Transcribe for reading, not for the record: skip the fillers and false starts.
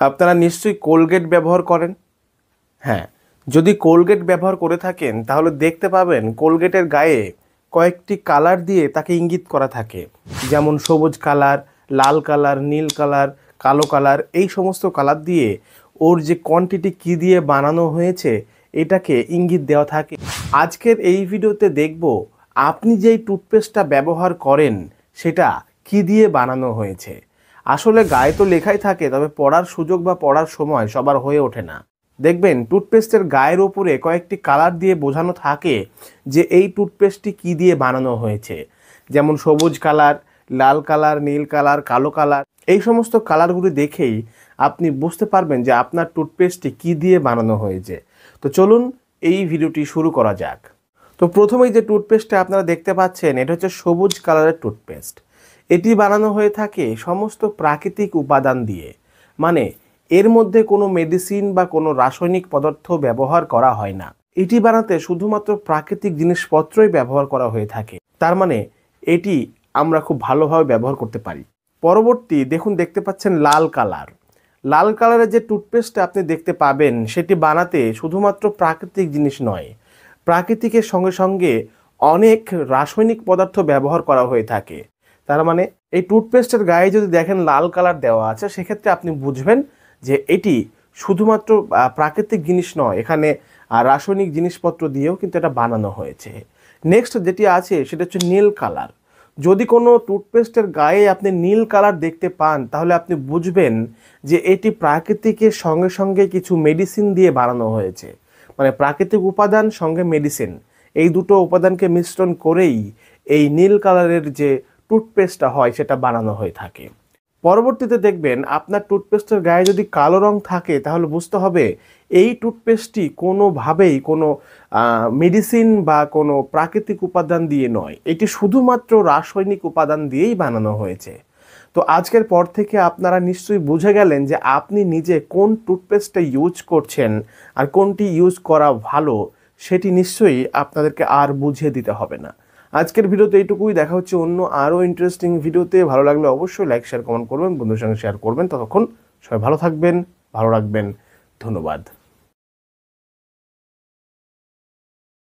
আপনারা নিশ্চয়ই কোলগেট ব্যবহার করেন। হ্যাঁ, যদি কোলগেট ব্যবহার করে থাকেন তাহলে দেখতে পাবেন কোলগেটের গায়ে কয়েকটি কালার দিয়ে তাকে ইঙ্গিত করা থাকে, যেমন সবুজ কালার, লাল কালার, নীল কালার, কালো কালার। এই সমস্ত কালার দিয়ে ওর যে কোয়ান্টিটি কী দিয়ে বানানো হয়েছে এটাকে ইঙ্গিত দেওয়া থাকে। আজকের এই ভিডিওতে দেখব আপনি যেই টুথপেস্টটা ব্যবহার করেন সেটা কী দিয়ে বানানো হয়েছে। আসলে গায়ে তো লেখাই থাকে, তবে পড়ার সুযোগ বা পড়ার সময় সবার হয়ে ওঠে না। দেখবেন টুথপেস্টের গায়ের ওপরে কয়েকটি কালার দিয়ে বোঝানো থাকে যে এই টুথপেস্টটি কী দিয়ে বানানো হয়েছে, যেমন সবুজ কালার, লাল কালার, নীল কালার, কালো কালার। এই সমস্ত কালারগুলি দেখেই আপনি বুঝতে পারবেন যে আপনার টুথপেস্টটি কী দিয়ে বানানো হয়েছে। তো চলুন এই ভিডিওটি শুরু করা যাক। তো প্রথমেই যে টুথপেস্টটা আপনারা দেখতে পাচ্ছেন এটা হচ্ছে সবুজ কালারের টুথপেস্ট। এটি বানানো হয়ে থাকে সমস্ত প্রাকৃতিক উপাদান দিয়ে, মানে এর মধ্যে কোনো মেডিসিন বা কোনো রাসায়নিক পদার্থ ব্যবহার করা হয় না। এটি বানাতে শুধুমাত্র প্রাকৃতিক জিনিসপত্রই ব্যবহার করা হয়ে থাকে, তার মানে এটি আমরা খুব ভালোভাবে ব্যবহার করতে পারি। পরবর্তী দেখতে পাচ্ছেন লাল কালার। লাল কালারের যে টুথপেস্টটা আপনি দেখতে পাবেন সেটি বানাতে শুধুমাত্র প্রাকৃতিক জিনিস নয়, প্রাকৃতিকের সঙ্গে সঙ্গে অনেক রাসায়নিক পদার্থ ব্যবহার করা হয়ে থাকে। তার মানে এই টুথপেস্টের গায়ে যদি দেখেন লাল কালার দেওয়া আছে, সেক্ষেত্রে আপনি বুঝবেন যে এটি শুধুমাত্র প্রাকৃতিক জিনিস নয়, এখানে রাসায়নিক জিনিসপত্র দিয়েও কিন্তু এটা বানানো হয়েছে। নেক্সট যেটি আছে সেটা হচ্ছে নীল কালার। যদি কোনো টুথপেস্টের গায়ে আপনি নীল কালার দেখতে পান তাহলে আপনি বুঝবেন যে এটি প্রাকৃতিকের সঙ্গে সঙ্গে কিছু মেডিসিন দিয়ে বানানো হয়েছে। মানে প্রাকৃতিক উপাদান সঙ্গে মেডিসিন, এই দুটো উপাদানকে মিশ্রণ করেই এই নীল কালারের যে টুথপেস্টটা হয় সেটা বানানো হয়ে থাকে। পরবর্তীতে দেখবেন আপনার টুথপেস্টের গায়ে যদি কালো রং থাকে তাহলে বুঝতে হবে এই টুথপেস্টটি কোনোভাবেই কোনো মেডিসিন বা কোনো প্রাকৃতিক উপাদান দিয়ে নয়, এটি শুধুমাত্র রাসায়নিক উপাদান দিয়েই বানানো হয়েছে। তো আজকের পর থেকে আপনারা নিশ্চয়ই বুঝে গেলেন যে আপনি নিজে কোন টুথপেস্টটা ইউজ করছেন আর কোনটি ইউজ করা ভালো সেটি নিশ্চয়ই আপনাদেরকে আর বুঝিয়ে দিতে হবে না। আজকের ভিডিওতে এইটুকুই। দেখা হচ্ছে অন্য আরও ইন্টারেস্টিং ভিডিওতে। ভালো লাগলে অবশ্যই লাইক, শেয়ার, কমেন্ট করবেন, বন্ধুদের সঙ্গে শেয়ার করবেন। ততক্ষণ সবাই ভালো থাকবেন, ভালো রাখবেন। ধন্যবাদ।